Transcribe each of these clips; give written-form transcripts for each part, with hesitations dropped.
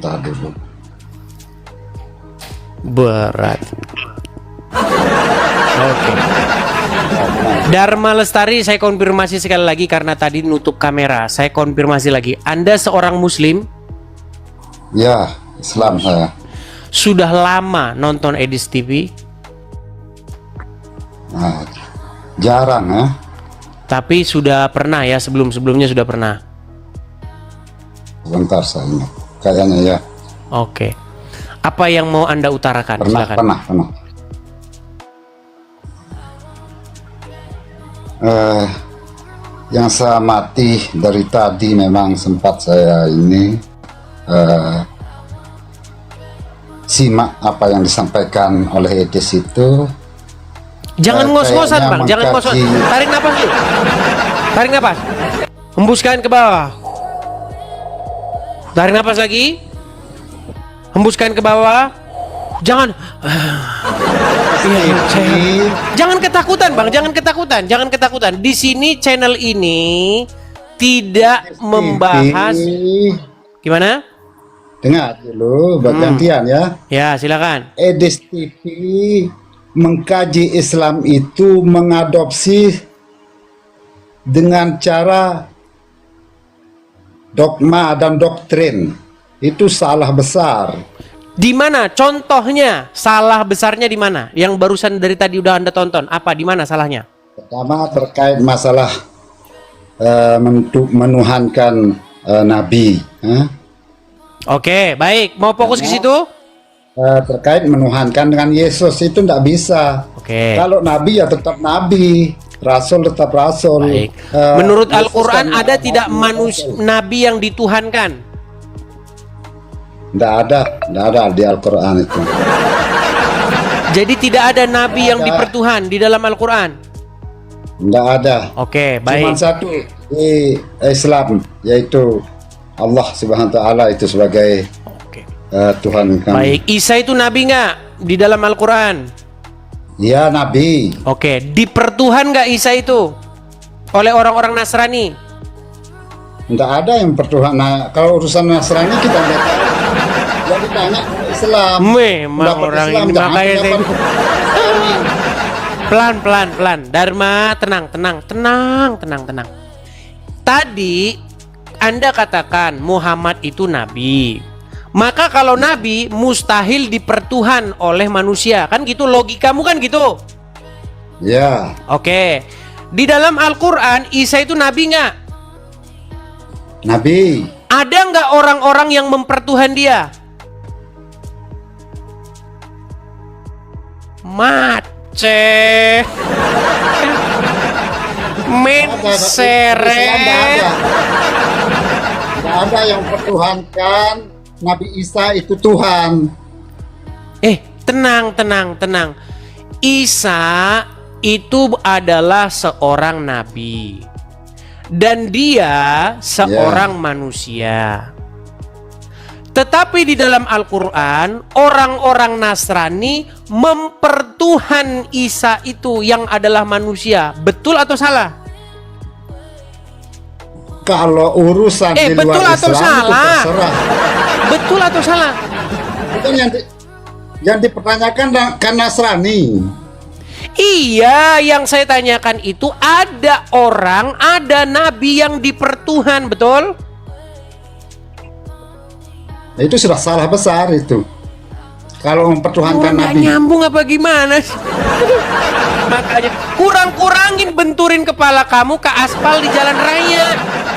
Tahan dulu. Berat. Oke. Dharma Lestari, saya konfirmasi sekali lagi karena tadi nutup kamera. Saya konfirmasi lagi. Anda seorang Muslim? Ya, Islam saya. Sudah lama nonton Edis TV? Nah, jarang ya. Tapi sudah pernah ya, sebelum-sebelumnya sudah pernah. Sebentar saya ingat. Kayaknya ya. Oke. Apa yang mau Anda utarakan? Pernah, Silakan. pernah. Yang saya amati dari tadi memang sempat saya ini simak apa yang disampaikan oleh Edis itu. Jangan ngos-ngosan, kayaknya Bang. Jangan ngos-ngosan. mengkaji- Tarik napas dulu. Tarik napas. Hembuskan ke bawah. Tarik napas lagi. Hembuskan ke bawah. Jangan. Iya, jangan ketakutan, Bang. Jangan ketakutan. Jangan ketakutan. Di sini channel ini tidak membahas. Gimana? Dengar dulu, gantian ya. Ya, silakan. Edis TV mengkaji Islam itu mengadopsi dengan cara dogma dan doktrin. Itu salah besar. Di mana contohnya salah besarnya di mana? Yang barusan dari tadi udah Anda tonton. Apa di mana salahnya? Pertama terkait masalah menuhankan Nabi. Oke, baik. Mau fokus ke situ? Terkait menuhankan dengan Yesus itu tidak bisa. Oke. Kalau Nabi ya tetap Nabi, Rasul tetap Rasul. Baik. Menurut Yesus Al-Quran kan ada tidak Nabi. nabi yang dituhankan? Tidak ada di Al-Quran itu. Jadi tidak ada nabi yang Ada. dipertuhan di dalam Al-Quran? Tidak ada. Oke, Cuma baik. satu di Islam, yaitu Allah Subhanahu wa Ta'ala itu sebagai Oke. Tuhan kami. Baik, Isa itu nabi nggak di dalam Al-Quran? Ya Nabi. Oke, dipertuhan nggak Isa itu oleh orang-orang Nasrani? Tidak ada yang pertuhan. Nah, kalau urusan Nasrani kita tidak tahu. Jadi tanya Islam. Memang Pendapat orang Islam, ini jangan makanya pendapat Nasrani. pelan. Dharma, tenang. Tadi Anda katakan Muhammad itu nabi. Maka kalau nabi mustahil dipertuhan oleh manusia. Kan gitu logikamu kan gitu. Ya, Oke. Di dalam Al-Quran Isa itu nabi nggak? Nabi. Ada nggak orang-orang yang mempertuhan dia? Maceh. Menseret. Tidak ada yang pertuhankan Nabi Isa itu Tuhan. Tenang. Isa itu adalah seorang nabi. Dan dia seorang manusia. Tetapi di dalam Al-Quran orang-orang Nasrani mempertuhan Isa itu yang adalah manusia. Betul atau salah? Kalau urusan di betul luar atau Islam itu salah? terserah. Betul atau salah? Bukan yang dipertanyakan kan Nasrani. Iya, yang saya tanyakan itu ada nabi yang dipertuhan, betul? Itu sudah salah besar itu. Kalau mempertuhankan Nggak Nabi. nyambung apa gimana sih? Makanya kurang-kurangin benturin kepala kamu ke aspal di jalan raya.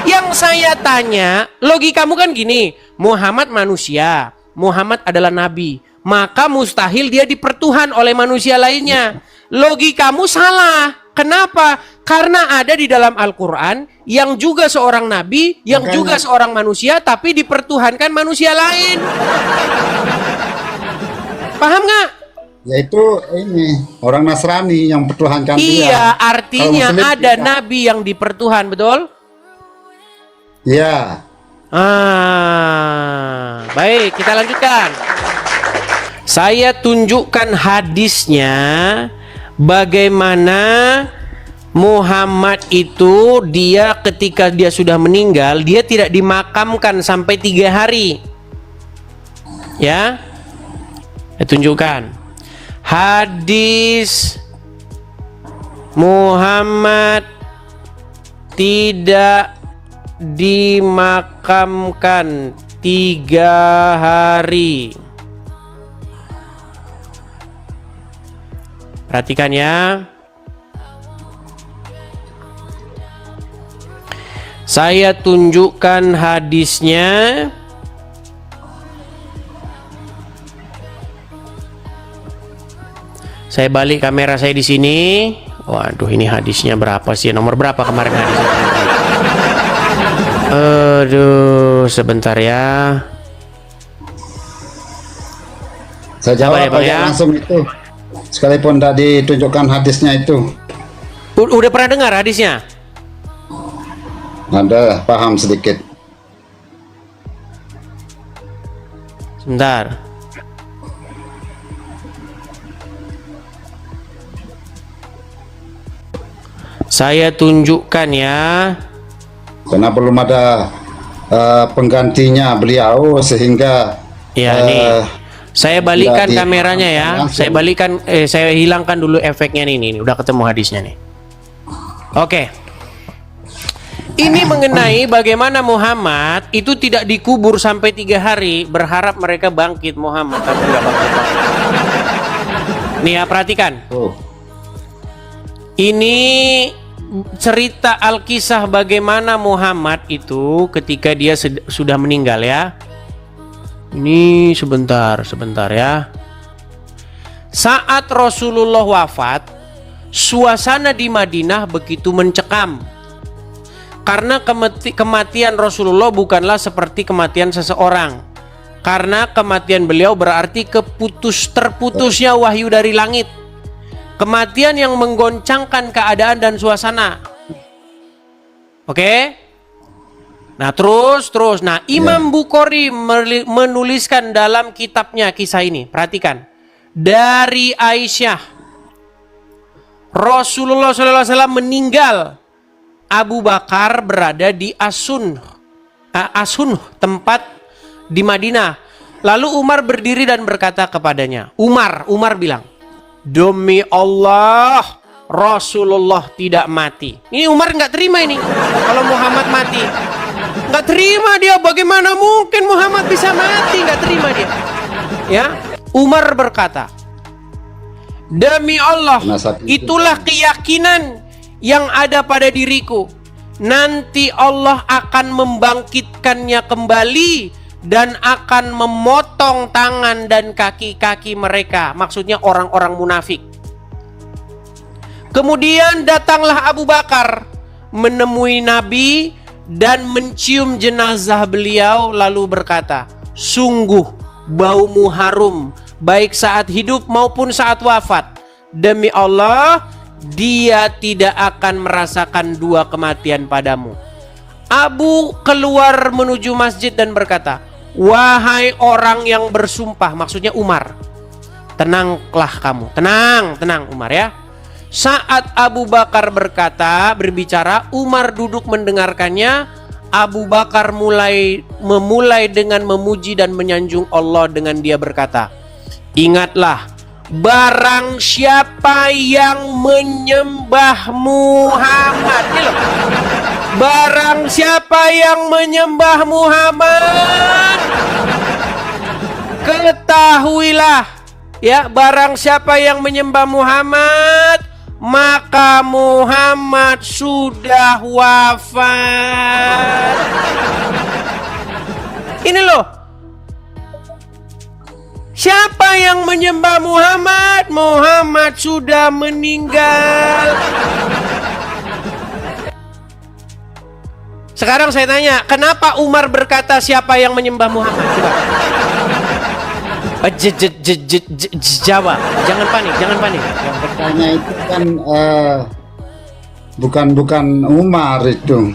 Yang saya tanya, logikamu kan gini, Muhammad manusia, Muhammad adalah nabi, maka mustahil dia dipertuhan oleh manusia lainnya. Logikamu salah. Kenapa? Karena ada di dalam Al-Quran yang juga seorang nabi, yang Makanya. juga seorang manusia, tapi dipertuhankan manusia lain. Paham nggak? Yaitu ini orang Nasrani yang pertuhankan dia. Iya, artinya Kalau Muslim ada tidak. nabi yang dipertuhan, betul? Ya, Baik, kita lanjutkan. Saya tunjukkan hadisnya bagaimana Muhammad itu ketika dia sudah meninggal, dia tidak dimakamkan sampai 3 hari. Ya, saya tunjukkan. Hadis Muhammad tidak dimakamkan 3 hari. Perhatikan ya. Saya tunjukkan hadisnya. Saya balik kamera saya di sini. Waduh, ini hadisnya berapa sih? Nomor berapa kemarin hadisnya? Aduh, sebentar ya. Saya jawab Sabar ya, Bang, aja ya. langsung itu. Sekalipun tidak ditunjukkan hadisnya itu. Udah pernah dengar hadisnya? Ada, paham sedikit. Sebentar. Saya tunjukkan ya. Karena belum ada penggantinya beliau sehingga Ya, nih. Saya balikan tidak kameranya ya. langsung. Saya balikan, saya hilangkan dulu efeknya nih. Nih, udah ketemu hadisnya nih. Oke. Ini mengenai bagaimana Muhammad itu tidak dikubur sampai 3 hari, berharap mereka bangkit Muhammad, tapi nggak bangkit. Nih ya, perhatikan. Oh, Ini cerita Alkisah bagaimana Muhammad itu ketika dia sudah meninggal ya. Ini sebentar ya. Saat Rasulullah wafat, suasana di Madinah begitu mencekam. Karena kematian Rasulullah bukanlah seperti kematian seseorang. Karena kematian beliau berarti terputusnya wahyu dari langit. Kematian yang menggoncangkan keadaan dan suasana. Oke? Nah, terus. Nah, Imam Bukhari menuliskan dalam kitabnya kisah ini. Perhatikan. Dari Aisyah, Rasulullah SAW meninggal. Abu Bakar berada di Asun, tempat di Madinah. Lalu Umar berdiri dan berkata kepadanya. Umar bilang, demi Allah, Rasulullah tidak mati. Ini Umar nggak terima ini. Kalau Muhammad mati, nggak terima dia. Bagaimana mungkin Muhammad bisa mati? Nggak terima dia. Ya, Umar berkata, demi Allah, itulah keyakinan yang ada pada diriku. Nanti Allah akan membangkitkannya kembali dan akan memotong tangan dan kaki-kaki mereka. Maksudnya orang-orang munafik. Kemudian datanglah Abu Bakar menemui Nabi dan mencium jenazah beliau lalu berkata, sungguh baumu harum baik saat hidup maupun saat wafat. Demi Allah, dia tidak akan merasakan 2 kematian padamu. Abu keluar menuju masjid dan berkata, wahai orang yang bersumpah, maksudnya Umar, tenanglah kamu, tenang Umar ya. Saat Abu Bakar berbicara, Umar duduk mendengarkannya. Abu Bakar memulai dengan memuji dan menyanjung Allah dengan dia berkata, ingatlah, barang siapa yang menyembah Muhammad, ini loh. Barang siapa yang menyembah Muhammad, ketahuilah ya, barang siapa yang menyembah Muhammad, maka Muhammad sudah wafat. Ini loh. Siapa yang menyembah Muhammad, Muhammad sudah meninggal. Sekarang saya tanya, kenapa Umar berkata siapa yang menyembah Muhammad? Jawab, jangan panik. yang bertanya itu kan bukan Umar itu.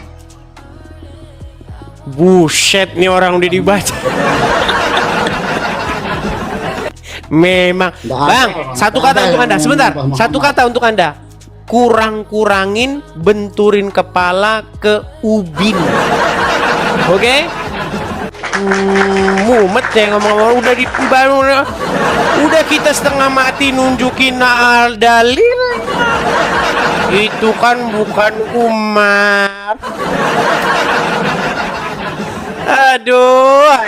Buset, nih orang udah dibaca. Memang, Bang, satu kata untuk Anda, sebentar. Satu kata untuk Anda. Kurang-kurangin benturin kepala ke ubin. Oke? Mumet saya ngomong udah udah kita setengah mati nunjukin dalil. Itu kan bukan Umar. Aduh.